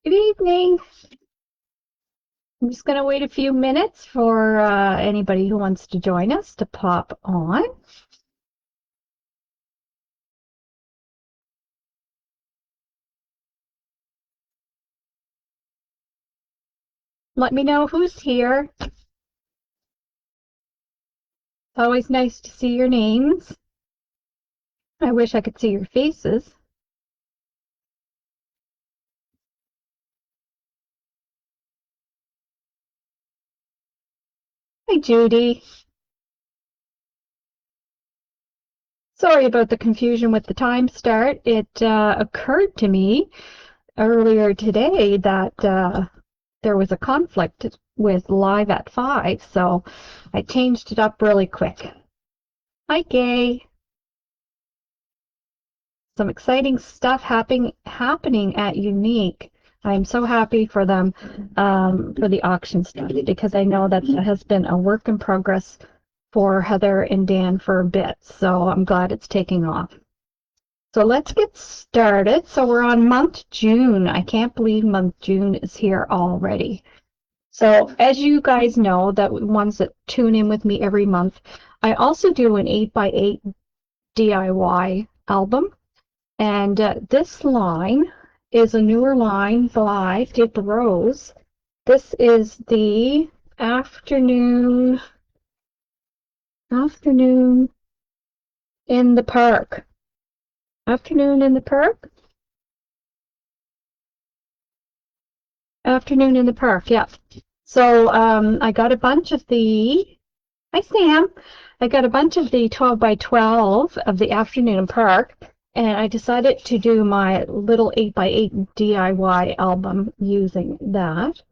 Good evening. I'm just going to wait a few minutes for anybody who wants to join us to pop on. Let me know who's here. Always nice to see your names. I wish I could see your faces. Hi, Judy. Sorry about the confusion with the time start. It occurred to me earlier today that there was a conflict with live at 5, so I changed it up really quick. Hi, Gay. Some exciting stuff happening at Unique. I'm so happy for them for the auction stuff because I know that has been a work in progress for Heather and Dan for a bit. So I'm glad it's taking off. So let's get started. So we're on month June. I can't believe month June is here already. So as you guys know, that ones that tune in with me every month, I also do an 8x8 DIY album. And this line is a newer line by Dip Rose. This is the afternoon in the park. Afternoon in the park? Afternoon in the park, yeah. So I got a bunch of the, hi Sam, I got a bunch of the 12 by 12 of the afternoon park. And I decided to do my little 8x8 DIY album using that.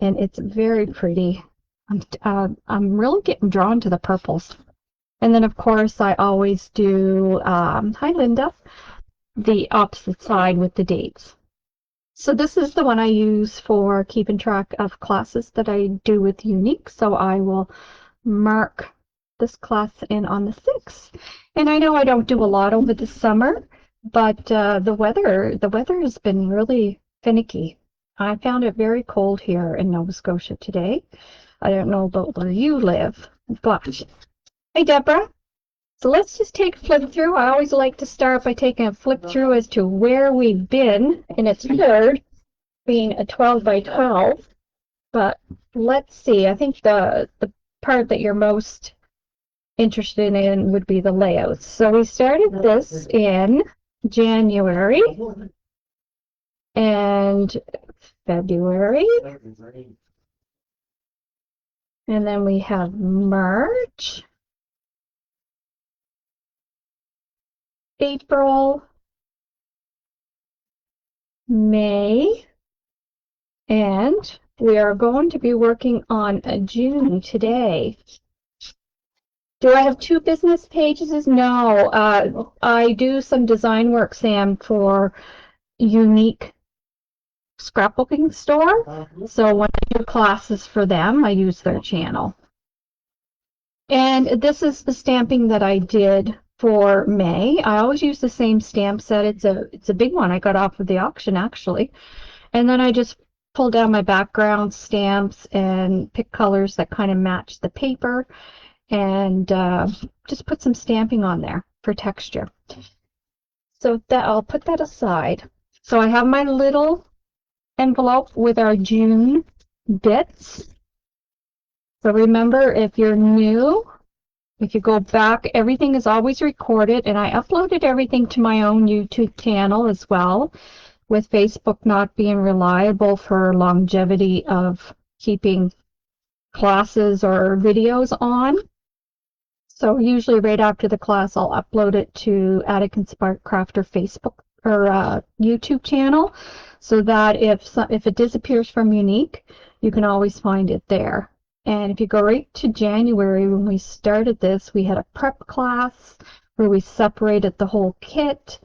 And it's very pretty. I'm really getting drawn to the purples. And then, of course, I always do, hi Linda, the opposite side with the dates. So this is the one I use for keeping track of classes that I do with Unique. So I will mark this class in on the 6th. And I know I don't do a lot over the summer, but the weather has been really finicky. I found it very cold here in Nova Scotia today. I don't know about where you live, but hey, Deborah. So let's just take a flip through. I always like to start by taking a flip through as to where we've been, and it's third, being a 12 by 12. But let's see. I think the part that you're most interested in would be the layouts. So we started this in January and February, and then we have March, April, May, and we are going to be working on June today. Do I have 2 business pages? No. I do some design work, Sam, for Unique scrapbooking store. So when I do classes for them, I use their channel. And this is the stamping that I did for May. I always use the same stamp set. It's a big one I got off of the auction actually. And then I just pull down my background stamps and pick colors that kind of match the paper and just put some stamping on there for texture. So that I'll put that aside. So I have my little envelope with our June bits. So remember, if you're new, if you go back, everything is always recorded, and I uploaded everything to my own YouTube channel as well, with Facebook not being reliable for longevity of keeping classes or videos on. So usually right after the class, I'll upload it to Attic Inspired Crafter Facebook or YouTube channel, so that if it disappears from Unique, you can always find it there. And if you go right to January, when we started this, we had a prep class where we separated the whole kit,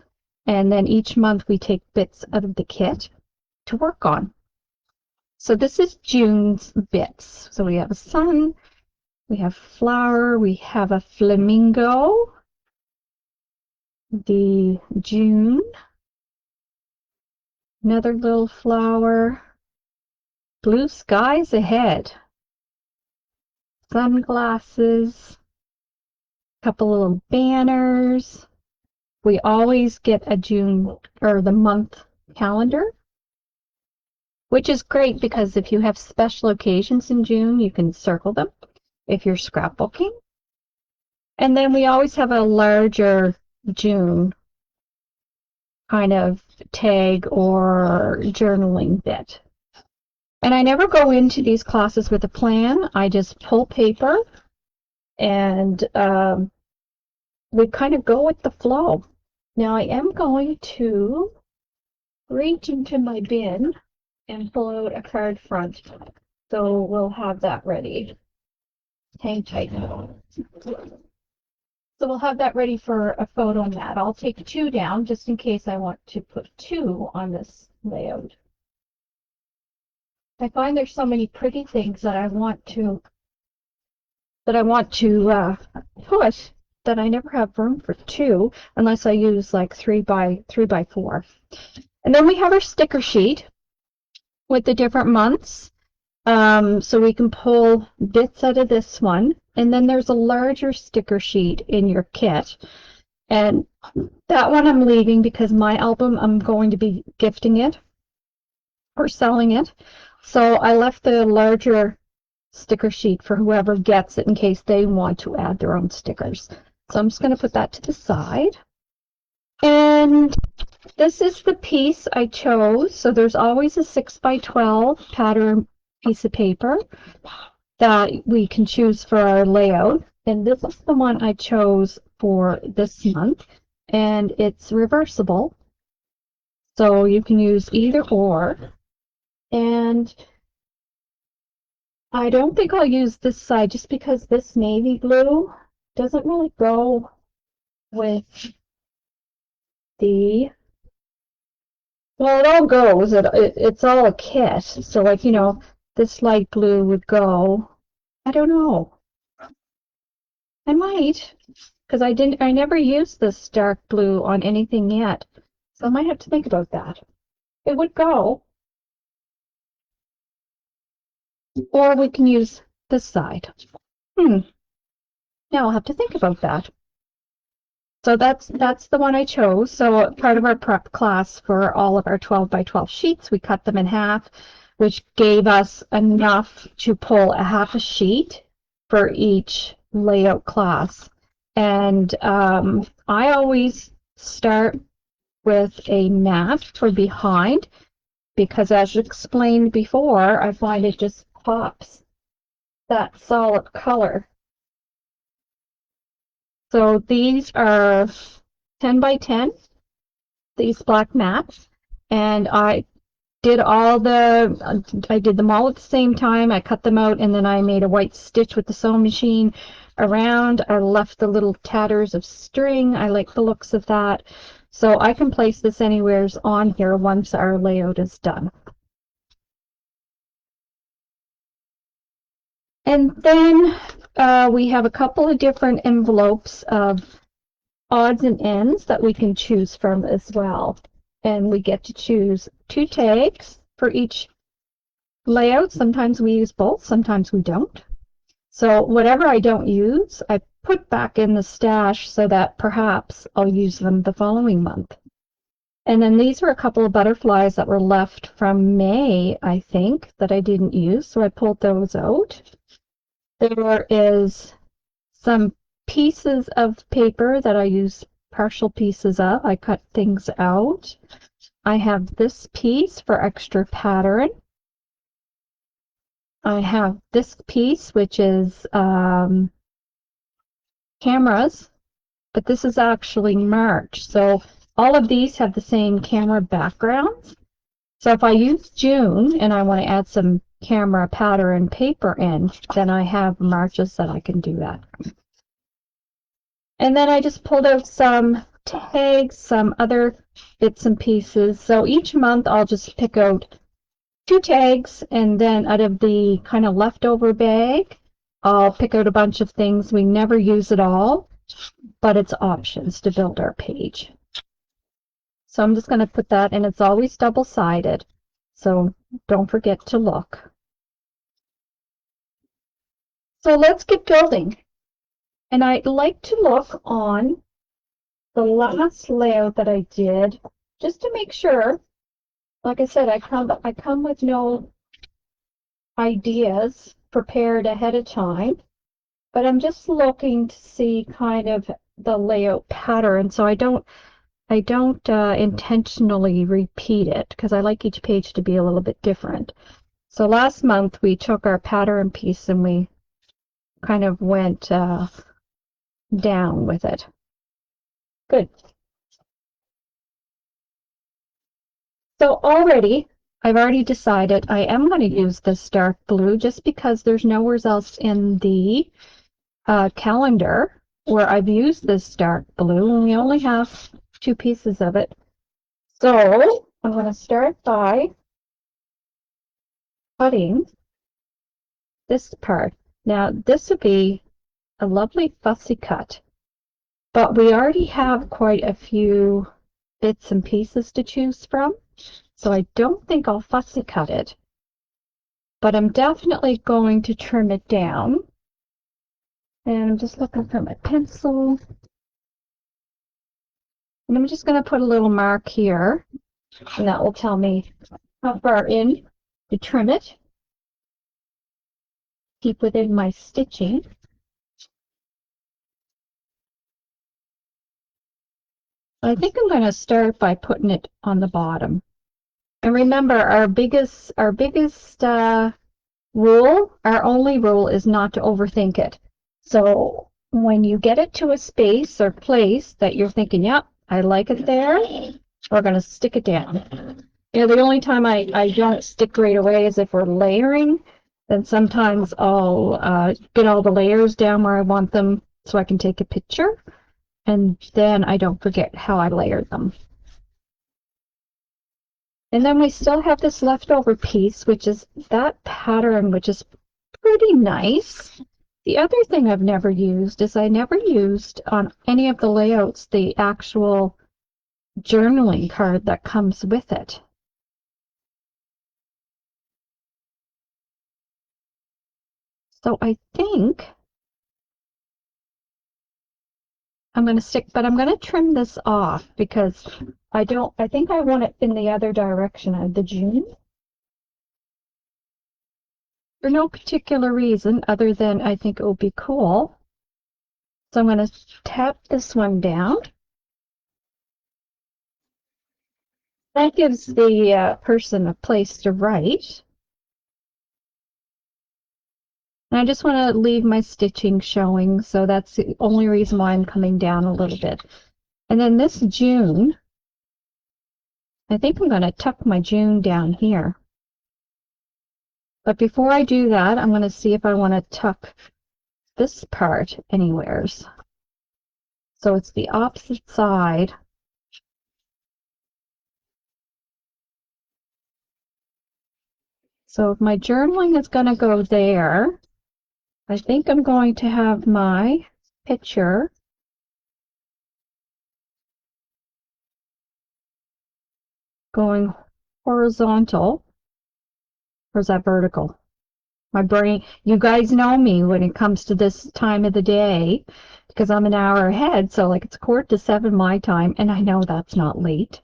and then each month we take bits out of the kit to work on. So this is June's bits. So we have a sun, we have flower, we have a flamingo, the June, Another little flower. Blue skies ahead. Sunglasses. Couple little banners. We always get a June or the month calendar, which is great because if you have special occasions in June, you can circle them if you're scrapbooking. And then we always have a larger June kind of tag or journaling bit. And I never go into these classes with a plan. I just pull paper and we kind of go with the flow. Now I am going to reach into my bin and pull out a card front. So we'll have that ready. Hang tight now. So we'll have that ready for a photo mat. I'll take 2 down just in case I want to put 2 on this layout. I find there's so many pretty things that I want to put that I never have room for 2 unless I use like 3 by 4. And then we have our sticker sheet with the different months. So we can pull bits out of this one. And then there's a larger sticker sheet in your kit. And that one I'm leaving because my album, I'm going to be gifting it or selling it. So I left the larger sticker sheet for whoever gets it in case they want to add their own stickers. So I'm just going to put that to the side. And this is the piece I chose. So there's always a 6 by 12 pattern piece of paper that we can choose for our layout. And this is the one I chose for this month. And it's reversible. So you can use either or. And I don't think I'll use this side just because this navy blue doesn't really go with the, well, it all goes. It's all a kit. So like, you know, this light blue would go. I don't know. I might, because I never used this dark blue on anything yet. So I might have to think about that. It would go. Or we can use this side. Now I'll have to think about that. So that's the one I chose. So part of our prep class for all of our 12 by 12 sheets, we cut them in half, which gave us enough to pull a half a sheet for each layout class. And I always start with a mat for behind because, as explained before, I find it just pops that solid color. So these are 10 by 10, these black mats, and I did them all at the same time. I cut them out and then I made a white stitch with the sewing machine around. I left the little tatters of string. I like the looks of that. So I can place this anywhere on here once our layout is done. And then we have a couple of different envelopes of odds and ends that we can choose from as well. And we get to choose 2 tags for each layout. Sometimes we use both, sometimes we don't. So whatever I don't use, I put back in the stash so that perhaps I'll use them the following month. And then these were a couple of butterflies that were left from May, I think, that I didn't use, so I pulled those out. There is some pieces of paper that I use partial pieces of. I cut things out. I have this piece for extra pattern. I have this piece, which is cameras, but this is actually March. So all of these have the same camera backgrounds. So if I use June and I want to add some camera pattern paper in, then I have Marches that I can do that. And then I just pulled out some tags, some other bits and pieces. So each month I'll just pick out 2 tags, and then out of the kind of leftover bag, I'll pick out a bunch of things. We never use it all, but it's options to build our page. So I'm just going to put that, and it's always double-sided. So don't forget to look. So let's get building. And I like to look on the last layout that I did, just to make sure. Like I said, I come with no ideas prepared ahead of time, but I'm just looking to see kind of the layout pattern, so I don't intentionally repeat it, because I like each page to be a little bit different. So last month we took our pattern piece and we kind of went down with it. Good. So I've already decided I am going to use this dark blue, just because there's nowhere else in the calendar where I've used this dark blue, and we only have 2 pieces of it. So I'm going to start by cutting this part. Now this would be a lovely fussy cut, but we already have quite a few bits and pieces to choose from, so I don't think I'll fussy cut it, but I'm definitely going to trim it down. And I'm just looking for my pencil, and I'm just going to put a little mark here, and that will tell me how far in to trim it. Keep within my stitching. I think I'm going to start by putting it on the bottom. And remember, our biggest rule, our only rule, is not to overthink it. So when you get it to a space or place that you're thinking, yep, I like it there, we're going to stick it down. You know, the only time I don't stick right away is if we're layering. Then sometimes I'll get all the layers down where I want them so I can take a picture, and then I don't forget how I layered them. And then we still have this leftover piece, which is that pattern, which is pretty nice. The other thing I've never used is I never used on any of the layouts the actual journaling card that comes with it. So I think I'm going to stick, but I'm going to trim this off because I think I want it in the other direction of the June. For no particular reason other than I think it will be cool. So I'm going to tap this one down. That gives the person a place to write. And I just want to leave my stitching showing, so that's the only reason why I'm coming down a little bit. And then this June, I think I'm going to tuck my June down here. But before I do that, I'm going to see if I want to tuck this part anywheres. So it's the opposite side. So if my journaling is going to go there, I think I'm going to have my picture going horizontal, or is that vertical? My brain, you guys know me when it comes to this time of the day, because I'm an hour ahead, so like it's 6:45 my time, and I know that's not late.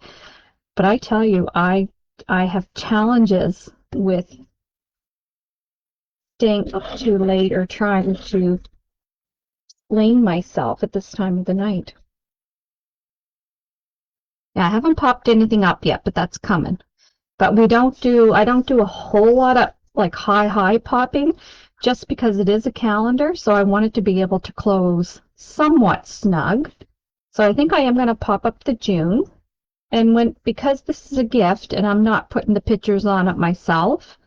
But I tell you, I have challenges with staying up too late or trying to explain myself at this time of the night. Yeah, I haven't popped anything up yet, but that's coming. But I don't do a whole lot of like high popping, just because it is a calendar, so I want it to be able to close somewhat snug. So I think I am going to pop up the June. And because this is a gift and I'm not putting the pictures on it myself,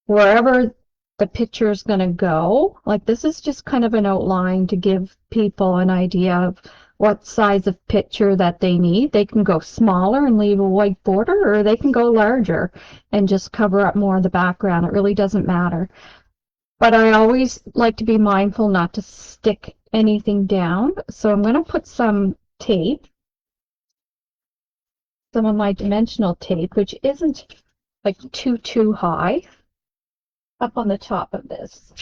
wherever the picture is going to go, like this is just kind of an outline to give people an idea of what size of picture that they need. They can go smaller and leave a white border, or they can go larger and just cover up more of the background. It really doesn't matter. But I always like to be mindful not to stick anything down. So I'm going to put some tape some of my dimensional tape, which isn't like too high, up on the top of this.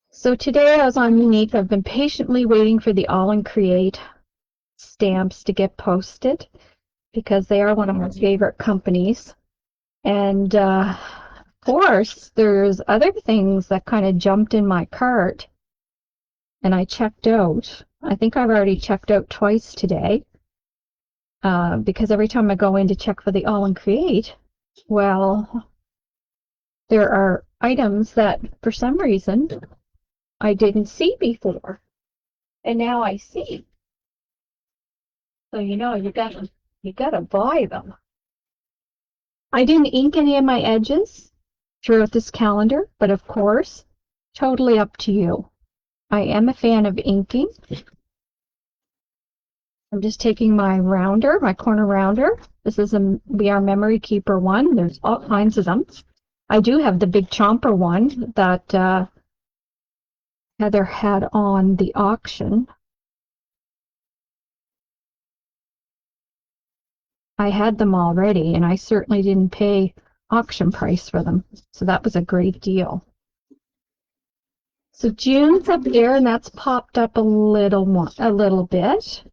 So today I was on Unique. I've been patiently waiting for the All and Create stamps to get posted because they are one of my favorite companies. And of course, there's other things that kind of jumped in my cart and I checked out. I think I've already checked out twice today because every time I go in to check for the All and Create, well, there are items that for some reason I didn't see before, and now I see. So you gotta buy them. I didn't ink any of my edges throughout this calendar, but of course, totally up to you. I am a fan of inking. I'm just taking my rounder, my corner rounder. This is a We Are Memory Keeper one. There's all kinds of them. I do have the big chomper one that Heather had on the auction. I had them already, and I certainly didn't pay auction price for them. So that was a great deal. So June's up there, and that's popped up a little bit.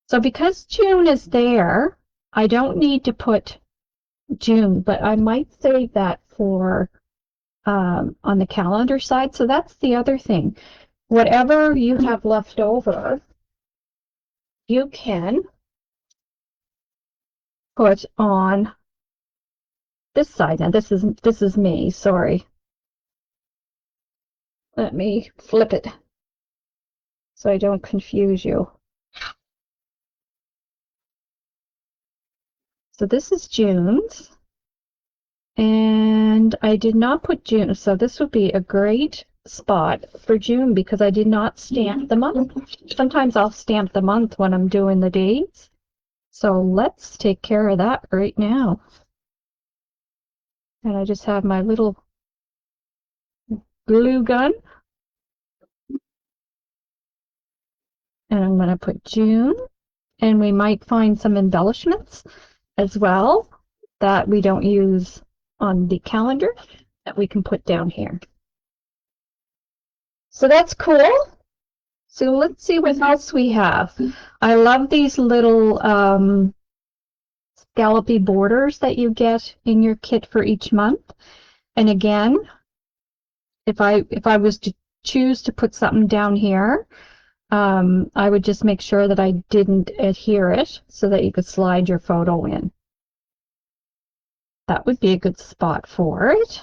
So because June is there, I don't need to put June, but I might save that for on the calendar side. So that's the other thing. Whatever you have left over, you can put on this side. Now this is me, sorry. Let me flip it so I don't confuse you. So this is June's, and I did not put June, so this would be a great spot for June because I did not stamp the month. Sometimes I'll stamp the month when I'm doing the dates. So let's take care of that right now. And I just have my little glue gun. And I'm going to put June. And we might find some embellishments as well that we don't use on the calendar that we can put down here. So that's cool. So let's see what else we have. I love these little scallopy borders that you get in your kit for each month. And again, if I was to choose to put something down here, I would just make sure that I didn't adhere it so that you could slide your photo in. That would be a good spot for it.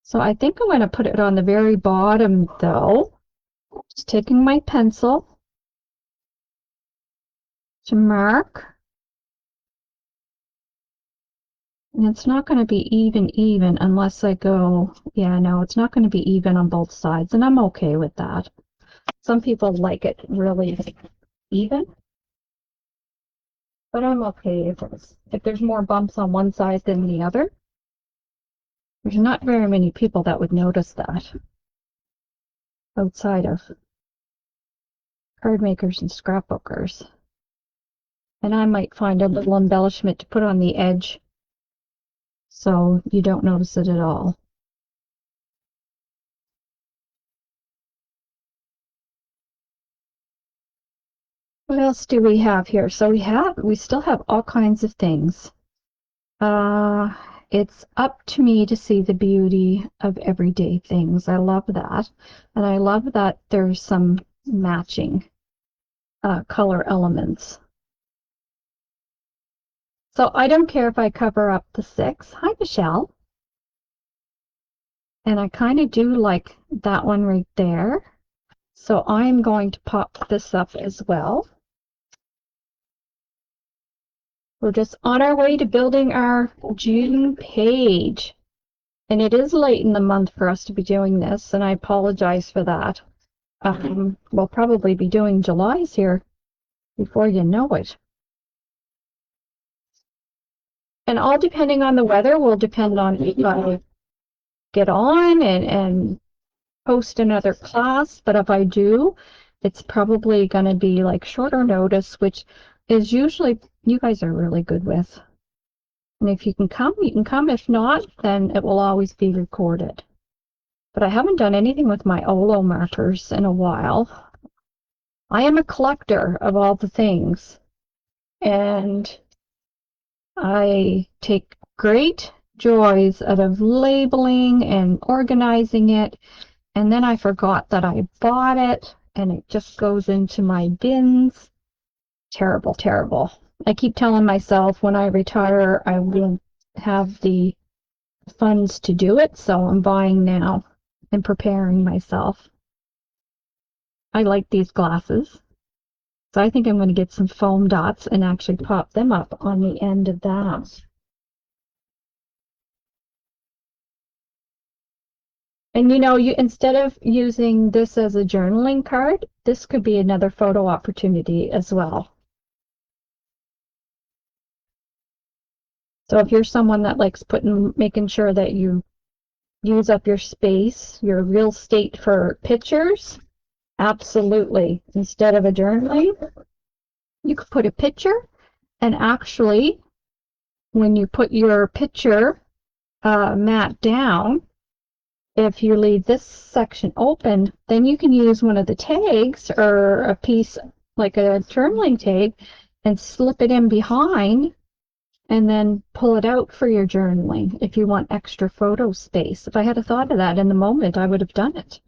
So I think I'm going to put it on the very bottom though. Just taking my pencil to mark. And it's not going to be even unless I go, yeah, no, it's not going to be even on both sides, and I'm okay with that. Some people like it really even, but I'm okay if there's more bumps on one side than the other. There's not very many people that would notice that outside of card makers and scrapbookers. And I might find a little embellishment to put on the edge so you don't notice it at all. What else do we have here? So we still have all kinds of things. It's up to me to see the beauty of everyday things. I love that. And I love that there's some matching color elements. So I don't care if I cover up the 6. Hi, Michelle. And I kind of do like that one right there. So I'm going to pop this up as well. We're just on our way to building our June page. And it is late in the month for us to be doing this, and I apologize for that. We'll probably be doing July's here before you know it. And all depending on the weather will depend on if I get on and post another class, but if I do, it's probably going to be like shorter notice, which is usually you guys are really good with. And if you can come, you can come. If not, then it will always be recorded. But I haven't done anything with my Olo markers in a while. I am a collector of all the things, and I take great joys out of labeling and organizing it, and then I forgot that I bought it, and it just goes into my bins. Terrible, terrible. I keep telling myself when I retire, I will have the funds to do it, so I'm buying now and preparing myself. I like these glasses, so I think I'm going to get some foam dots and actually pop them up on the end of that. And you know, you instead of using this as a journaling card, this could be another photo opportunity as well. So if you're someone that likes making sure that you use up your space, your real estate for pictures, absolutely. Instead of a journaling, you could put a picture, and actually, when you put your picture mat down, if you leave this section open, then you can use one of the tags or a piece like a journaling tag and slip it in behind and then pull it out for your journaling if you want extra photo space. If I had a thought of that in the moment, I would have done it.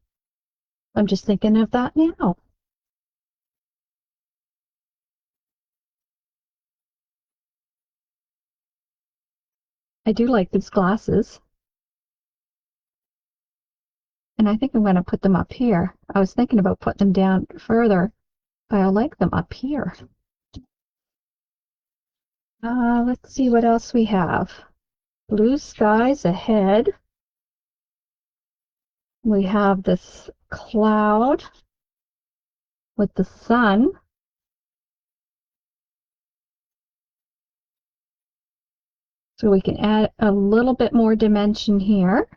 I'm just thinking of that now. I do like these glasses. And I think I'm going to put them up here. I was thinking about putting them down further, but I like them up here. Let's see what else we have. Blue skies ahead. We have this cloud with the sun. So we can add a little bit more dimension here.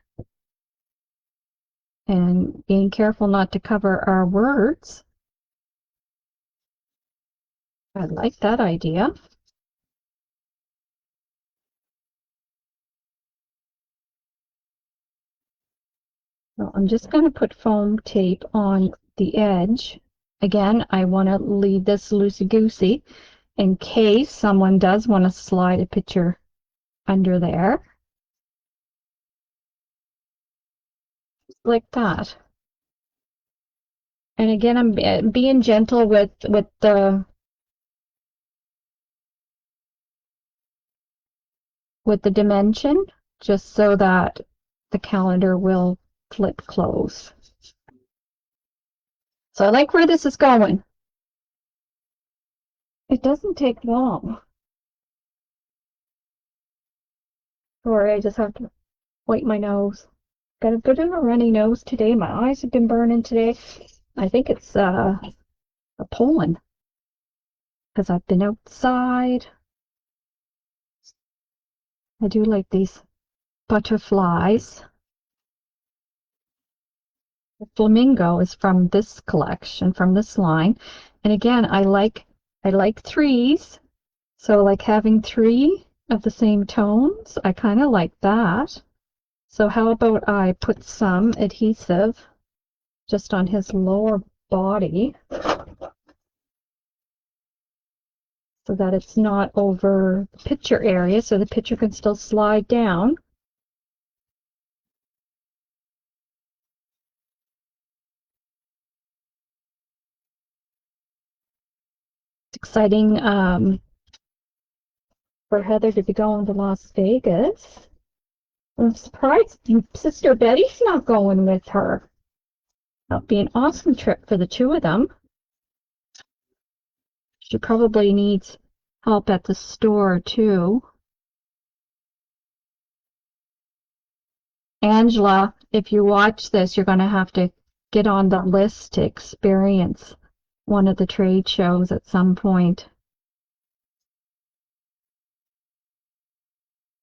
And being careful not to cover our words. I like that idea. So I'm just going to put foam tape on the edge. Again, I want to leave this loosey-goosey in case someone does want to slide a picture under there. Like that. And again, I'm being gentle with the dimension, just so that the calendar will flip close. So I like where this is going. It doesn't take long. Sorry, I just have to wipe my nose. Got a bit of a runny nose today. My eyes have been burning today. I think it's a pollen because I've been outside. I do like these butterflies. The flamingo is from this collection, from this line. And again, I like threes. So like having three of the same tones, I kind of like that. So how about I put some adhesive just on his lower body so that it's not over the picture area, so the picture can still slide down. It's exciting for Heather to be going to Las Vegas. I'm surprised Sister Betty's not going with her. That'll be an awesome trip for the two of them. She probably needs help at the store too. Angela, if you watch this, you're going to have to get on the list to experience one of the trade shows at some point.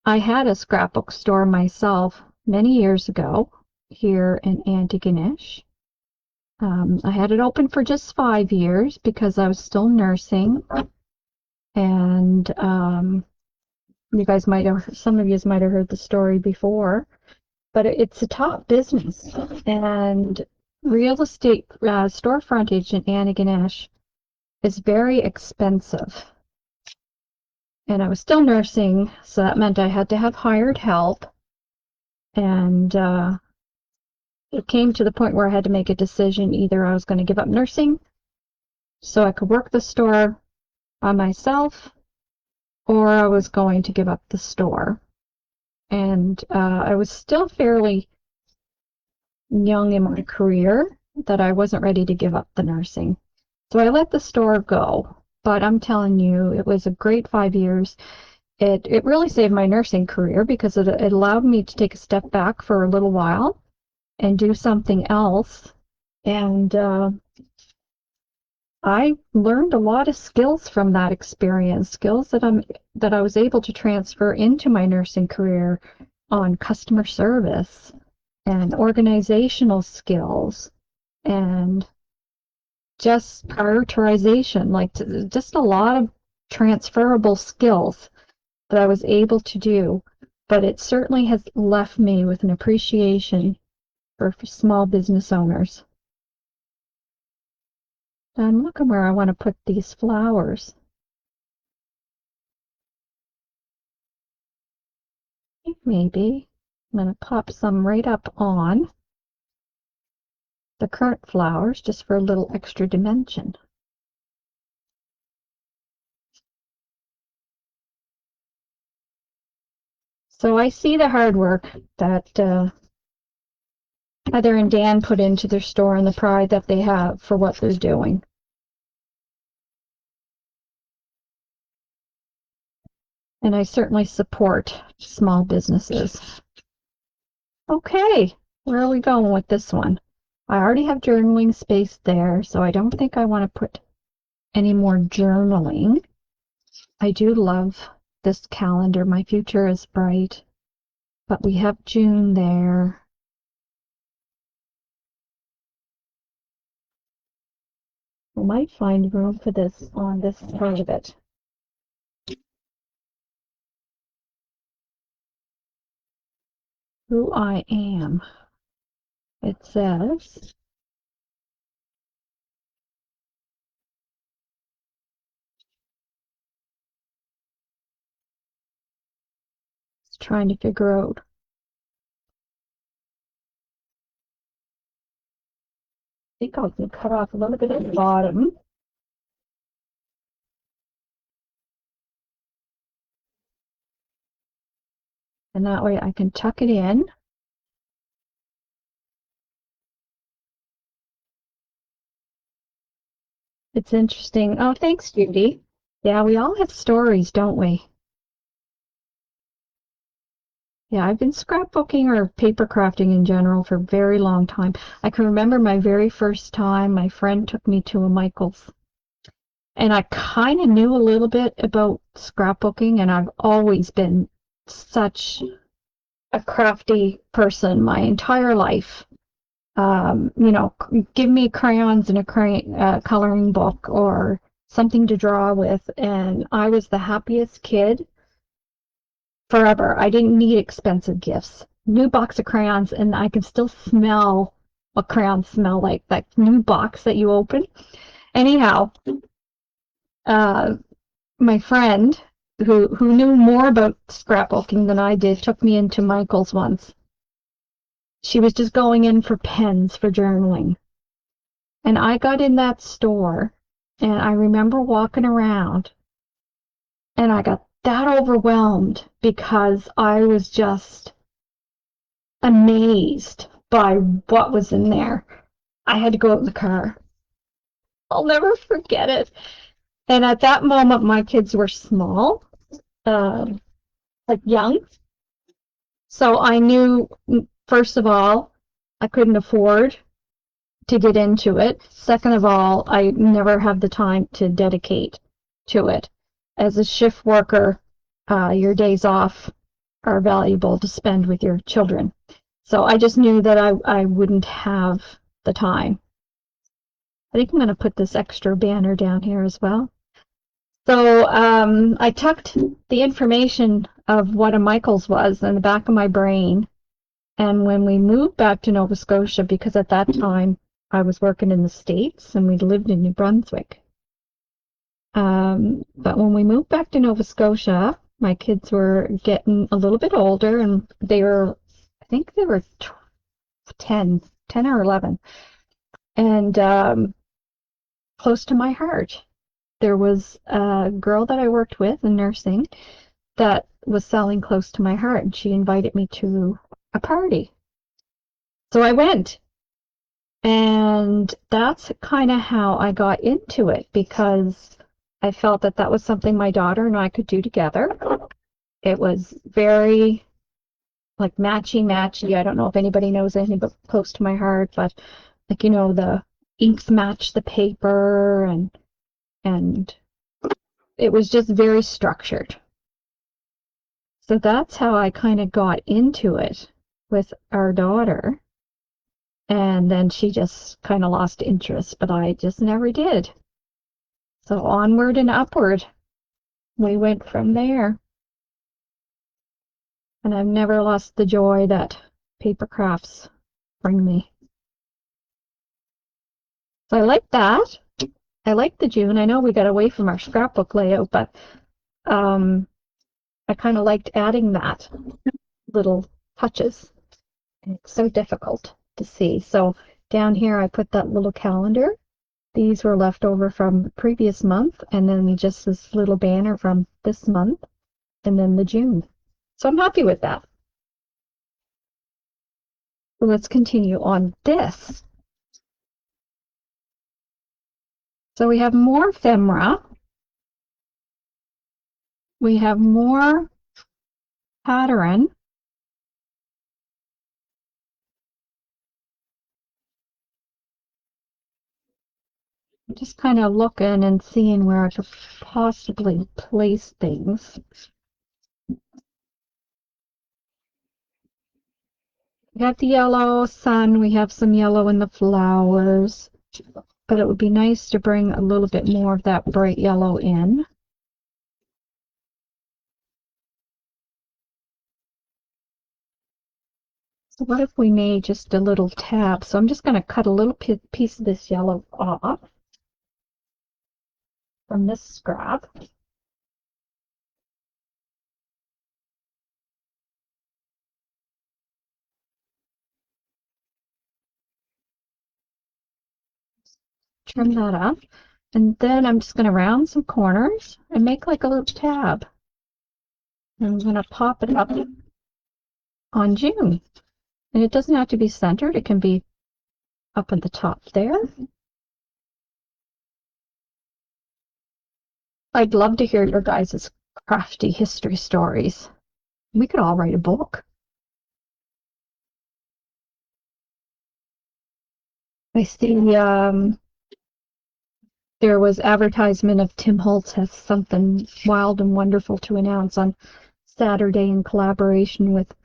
I had a scrapbook store myself many years ago here in Antigonish. I had it open for just 5 years because I was still nursing, and some of you might have heard the story before, but it's a top business, and real estate store frontage in Antigonish is very expensive. And I was still nursing, so that meant I had to have hired help, and it came to the point where I had to make a decision. Either I was going to give up nursing so I could work the store by myself, or I was going to give up the store. And I was still fairly young in my career that I wasn't ready to give up the nursing. So I let the store go. But I'm telling you, it was a great 5 years. It really saved my nursing career because it allowed me to take a step back for a little while and do something else. And I learned a lot of skills from that experience, skills that I was able to transfer into my nursing career on customer service and organizational skills and just prioritization, like just a lot of transferable skills that I was able to do. But it certainly has left me with an appreciation for small business owners. I'm looking where I want to put these flowers. Maybe I'm going to pop some right up on the current flowers just for a little extra dimension. So I see the hard work that Heather and Dan put into their store and the pride that they have for what they're doing. And I certainly support small businesses. Okay, where are we going with this one? I already have journaling space there, so I don't think I want to put any more journaling. I do love this calendar. My future is bright. But we have June there. We might find room for this on this part of it. Who I am. It says, it's trying to figure out. I think I can cut off a little bit at the bottom. And that way I can tuck it in. It's interesting. Oh, thanks, Judy. Yeah, we all have stories, don't we? Yeah, I've been scrapbooking or paper crafting in general for a very long time. I can remember my very first time my friend took me to a Michael's. And I kind of knew a little bit about scrapbooking, and I've always been such a crafty person my entire life. Give me crayons and a coloring book or something to draw with, and I was the happiest kid forever. I didn't need expensive gifts. New box of crayons, and I can still smell what crayons smell like, that new box that you open. Anyhow, my friend, who knew more about scrapbooking than I did, took me into Michael's once. She was just going in for pens for journaling. And I got in that store, and I remember walking around, and I got that overwhelmed because I was just amazed by what was in there. I had to go out in the car. I'll never forget it. And at that moment, my kids were small, like young. So I knew, first of all, I couldn't afford to get into it. Second of all, I never have the time to dedicate to it. As a shift worker, your days off are valuable to spend with your children. So I just knew that I wouldn't have the time. I think I'm going to put this extra banner down here as well. So I tucked the information of what a Michaels was in the back of my brain. And when we moved back to Nova Scotia, because at that time I was working in the States and we lived in New Brunswick. But when we moved back to Nova Scotia, my kids were getting a little bit older and I think they were 10 or 11. And close to my heart. There was a girl that I worked with in nursing that was selling close to my heart, and she invited me to a party. So I went, and that's kind of how I got into it, because I felt that that was something my daughter and I could do together. It was very like matchy-matchy. I don't know if anybody knows anything but close to my heart, but like, the inks match the paper, and it was just very structured. So that's how I kind of got into it with our daughter. And then she just kind of lost interest, but I just never did. So onward and upward, we went from there. And I've never lost the joy that paper crafts bring me. So I like that. I like the June. I know we got away from our scrapbook layout, but I kind of liked adding that little touches. It's so difficult to see. So down here I put that little calendar. These were left over from the previous month, and then just this little banner from this month, and then the June. So I'm happy with that. So let's continue on this. So we have more ephemera. We have more pattern. Just kind of looking and seeing where I could possibly place things. We have the yellow sun, we have some yellow in the flowers, but it would be nice to bring a little bit more of that bright yellow in. So what if we made just a little tab? So I'm just going to cut a little piece of this yellow off from this scrap. Trim that up. And then I'm just going to round some corners and make like a little tab. And I'm going to pop it up on June. And it doesn't have to be centered. It can be up at the top there. I'd love to hear your guys' crafty history stories. We could all write a book. I see there was advertisement of Tim Holtz has something wild and wonderful to announce on Saturday in collaboration with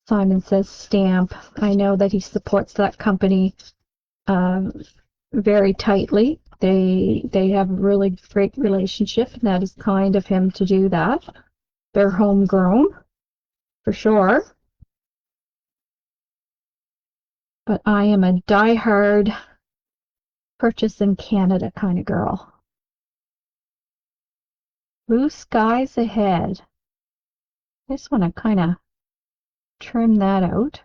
Simon Says Stamp. I know that he supports that company very tightly. They have a really great relationship, and that is kind of him to do that. They're homegrown, for sure. But I am a die-hard purchase in Canada kind of girl. Blue skies ahead. I just want to kind of trim that out.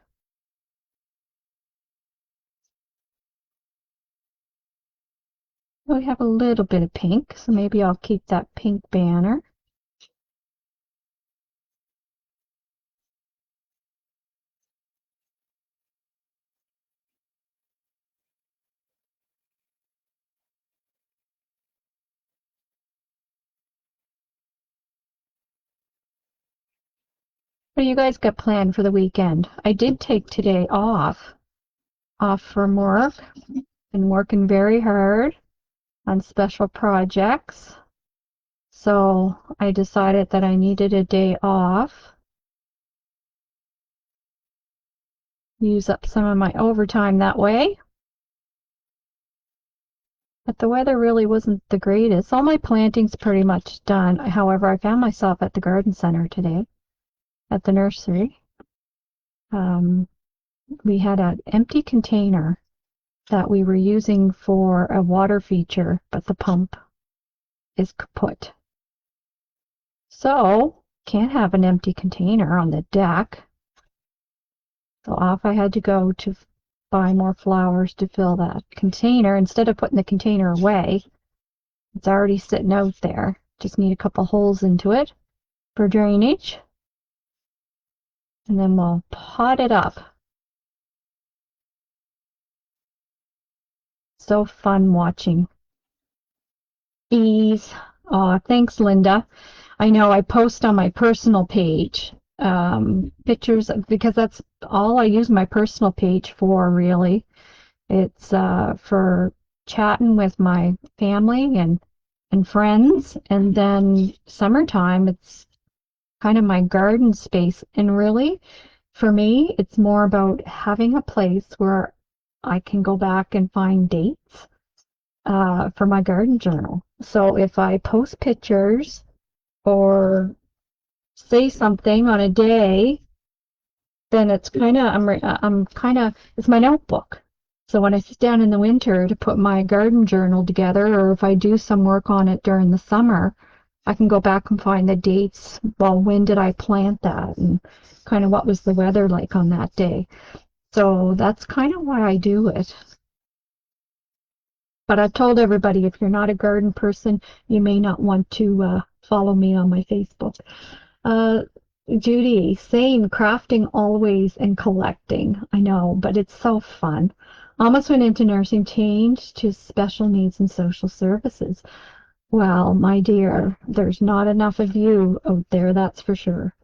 We have a little bit of pink, so maybe I'll keep that pink banner. What do you guys got planned for the weekend? I did take today off from work. Been working very hard on special projects. So I decided that I needed a day off. use up some of my overtime that way. But the weather really wasn't the greatest. All my planting's pretty much done. However, I found myself at the garden center today, at the nursery. We had an empty container that we were using for a water feature, but the pump is kaput. So, can't have an empty container on the deck. So off I had to go to buy more flowers to fill that container. Instead of putting the container away, it's already sitting out there. Just need a couple holes into it for drainage. And then we'll pot it up. So fun watching bees. Aw, thanks, Linda. I know I post on my personal page pictures because that's all I use my personal page for, really. It's for chatting with my family and friends, and then summertime it's kind of my garden space. And really, for me, it's more about having a place where I can go back and find dates for my garden journal. So if I post pictures or say something on a day, then it's kind of I'm kind of it's my notebook. So when I sit down in the winter to put my garden journal together, or if I do some work on it during the summer, I can go back and find the dates. Well, when did I plant that, and kind of what was the weather like on that day. So that's kind of why I do it. But I've told everybody, if you're not a garden person, you may not want to follow me on my Facebook. Uh, Judy, same, crafting always and collecting. I know, but it's so fun. Almost went into nursing, changed to special needs and social services. Well, my dear, there's not enough of you out there, that's for sure.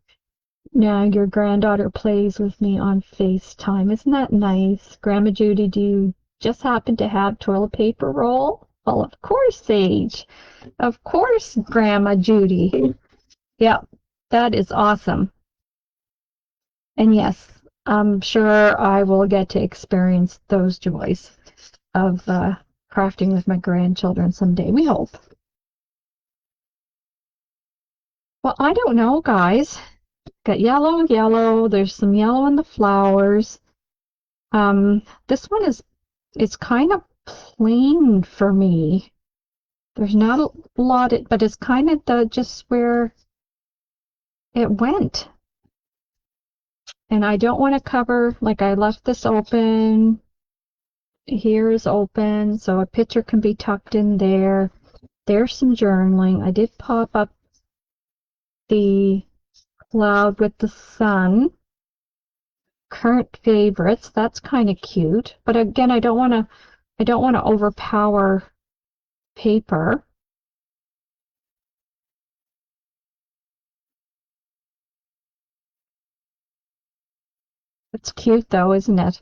Now your granddaughter plays with me on FaceTime. Isn't that nice? Grandma Judy, do you just happen to have toilet paper roll? Well, of course, Sage. Of course, Grandma Judy. Yep, that is awesome. And yes, I'm sure I will get to experience those joys of crafting with my grandchildren someday. We hope. Well, I don't know, guys. Got yellow, yellow. There's some yellow in the flowers. This one is it's kind of plain for me. There's not a lot, but it's kind of just where it went. And I don't want to cover, like I left this open. Here is open, so a picture can be tucked in there. There's some journaling. I did pop up the cloud with the sun. Current favorites, that's kind of cute. But again, I don't want to overpower paper. It's cute though, isn't it?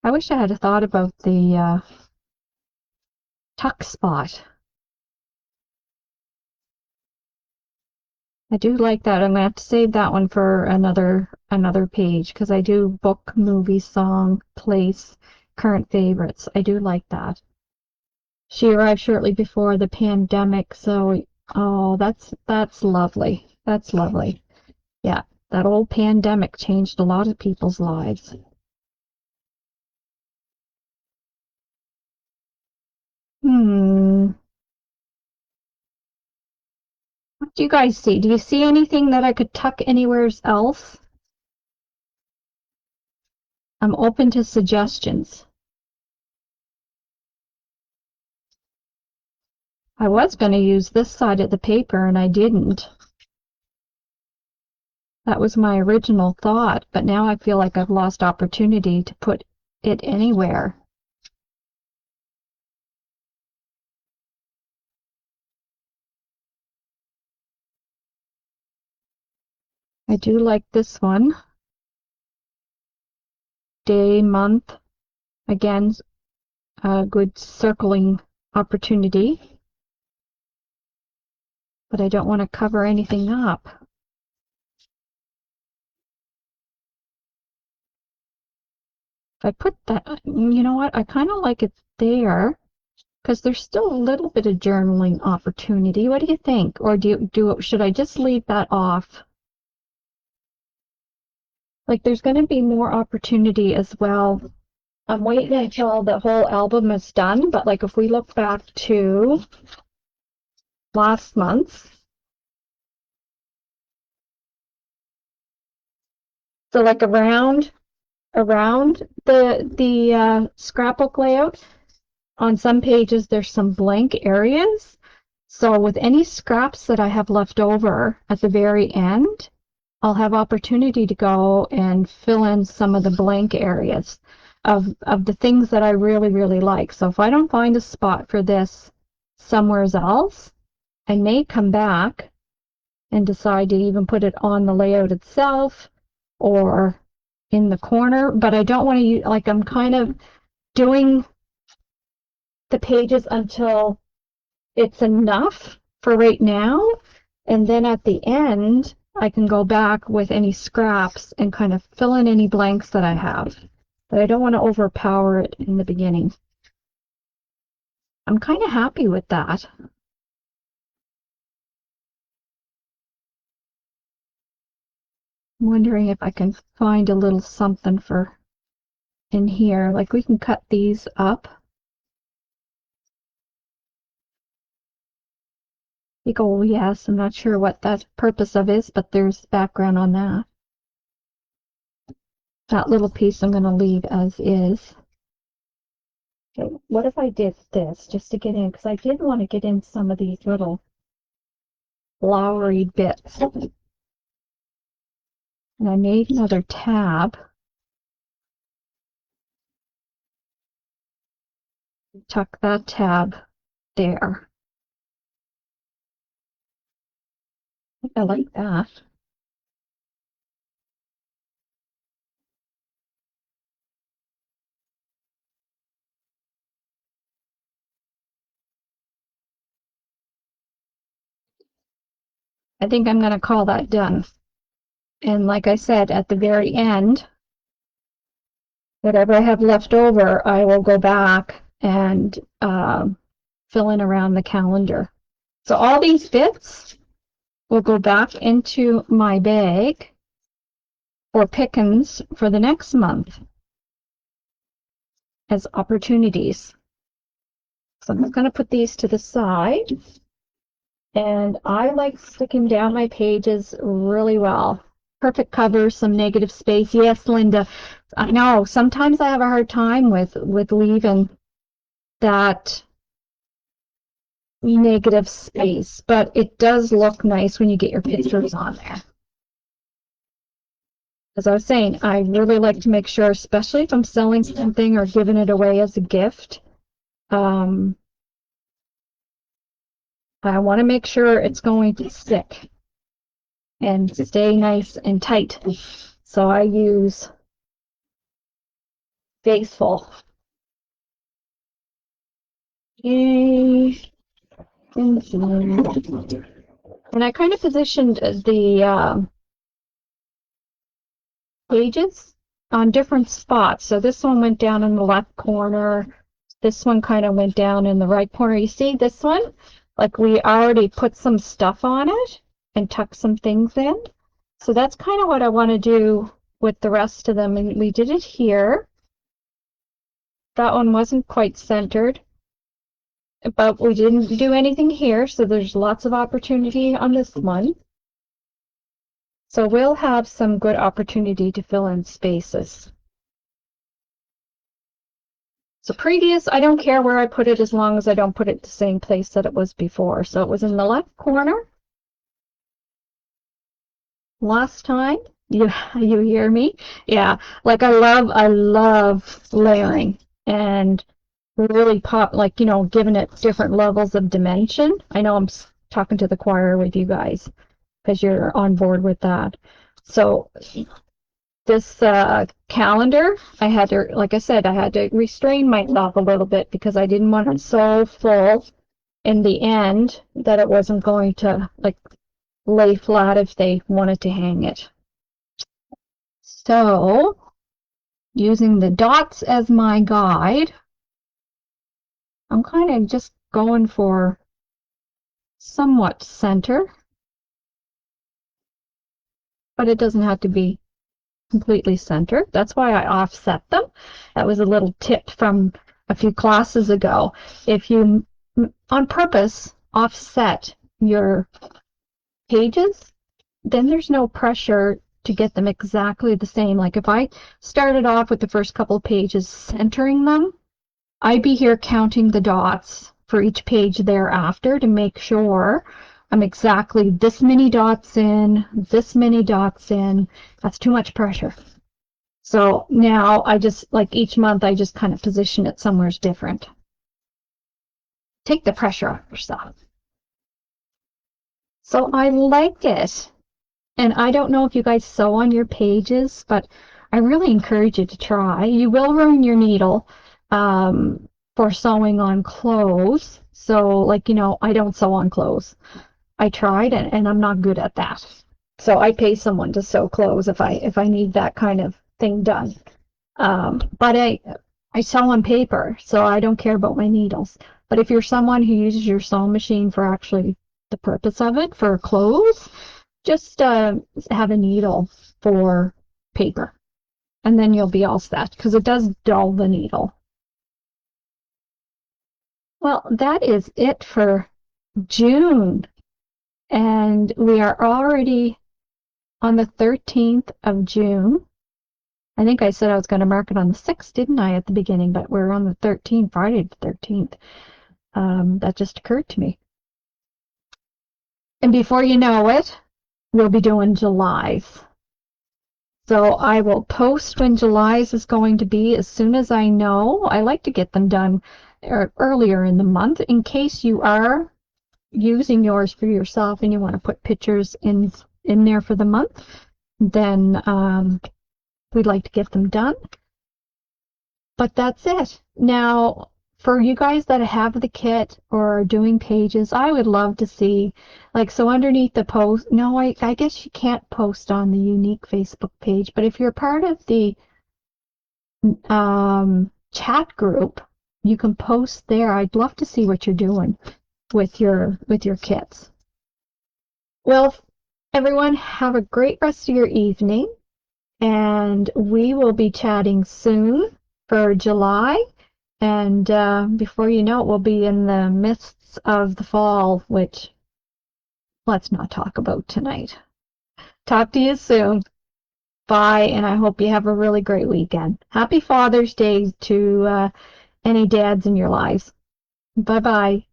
I wish I had thought about the tuck spot. I do like that. I'm gonna have to save that one for another page because I do book, movie, song, place, current favorites. I do like that. She arrived shortly before the pandemic, so oh, that's lovely. That's lovely. Yeah, that old pandemic changed a lot of people's lives. Hmm. What do you guys see? Do you see anything that I could tuck anywhere else? I'm open to suggestions. I was going to use this side of the paper and I didn't. That was my original thought, but now I feel like I've lost opportunity to put it anywhere. I do like this one. Day, month. Again, a good circling opportunity, but I don't want to cover anything up. If I put that, you know what? I kind of like it there because there's still a little bit of journaling opportunity. What do you think? Or should I just leave that off? Like there's going to be more opportunity as well. I'm waiting until the whole album is done, but like if we look back to last month, so like around the scrapbook layout, on some pages there's some blank areas. So with any scraps that I have left over at the very end, I'll have opportunity to go and fill in some of the blank areas of the things that I really, really like. So if I don't find a spot for this somewhere else, I may come back and decide to even put it on the layout itself or in the corner, but I don't want to use, like I'm kind of doing the pages until it's enough for right now, and then at the end I can go back with any scraps and kind of fill in any blanks that I have. But I don't want to overpower it in the beginning. I'm kind of happy with that. I'm wondering if I can find a little something for in here. Like we can cut these up. You go, oh, yes, I'm not sure what that purpose of is, but there's background on that. That little piece I'm going to leave as is. Okay, what if I did this just to get in? Because I did want to get in some of these little flowery bits. And I made another tab. Tuck that tab there. I like that. I think I'm going to call that done. And like I said, at the very end, whatever I have left over, I will go back and fill in around the calendar. So all these bits will go back into my bag for pickings for the next month as opportunities. So I'm going to put these to the side. And I like sticking down my pages really well. Perfect cover, some negative space. Yes, Linda, I know sometimes I have a hard time with leaving that negative space, but it does look nice when you get your pictures on there. As I was saying, I really like to make sure, especially if I'm selling something or giving it away as a gift, I want to make sure it's going to stick and stay nice and tight. So I use Faithful. Yay. And I kind of positioned the pages on different spots. So this one went down in the left corner. This one kind of went down in the right corner. You see this one? Like we already put some stuff on it and tucked some things in. So that's kind of what I want to do with the rest of them. And we did it here. That one wasn't quite centered, but we didn't do anything here. So there's lots of opportunity on this one. So we'll have some good opportunity to fill in spaces. So previous, I don't care where I put it as long as I don't put it the same place that it was before. So it was in the left corner. Last time, you hear me? Yeah, like I love layering and really pop, like, you know, giving it different levels of dimension. I know I'm talking to the choir with you guys because you're on board with that. So this calendar, I had to, like I said, I had to restrain myself a little bit because I didn't want it so full in the end that it wasn't going to like lay flat if they wanted to hang it. So using the dots as my guide. I'm kind of just going for somewhat center, but it doesn't have to be completely centered. That's why I offset them. That was a little tip from a few classes ago. If you, on purpose, offset your pages, then there's no pressure to get them exactly the same. Like if I started off with the first couple of pages centering them, I'd be here counting the dots for each page thereafter to make sure I'm exactly this many dots in, this many dots in. That's too much pressure. So now I just, like each month, I just kind of position it somewhere different. Take the pressure off yourself. So I like it. And I don't know if you guys sew on your pages, but I really encourage you to try. You will ruin your needle for sewing on clothes. So, like, you know, I don't sew on clothes. I tried, and I'm not good at that. So I pay someone to sew clothes if I need that kind of thing done. But I sew on paper, so I don't care about my needles. But if you're someone who uses your sewing machine for actually the purpose of it, for clothes, just have a needle for paper, and then you'll be all set, because it does dull the needle. Well, that is it for June, and we are already on the 13th of June. I think I said I was going to mark it on the 6th, didn't I, at the beginning, but we're on the 13th, Friday the 13th. That just occurred to me. And before you know it, we'll be doing July's. So I will post when July's is going to be as soon as I know. I like to get them done earlier in the month in case you are using yours for yourself and you want to put pictures in there for the month. Then we'd like to get them done. But that's it. Now, for you guys that have the kit or are doing pages, I would love to see, like, so underneath the post, no, I guess you can't post on the unique Facebook page, but if you're part of the chat group, you can post there. I'd love to see what you're doing with your kits. Well, everyone, have a great rest of your evening, and we will be chatting soon for July. And before you know it, we'll be in the mists of the fall, which let's not talk about tonight. Talk to you soon. Bye, and I hope you have a really great weekend. Happy Father's Day to any dads in your lives. Bye-bye.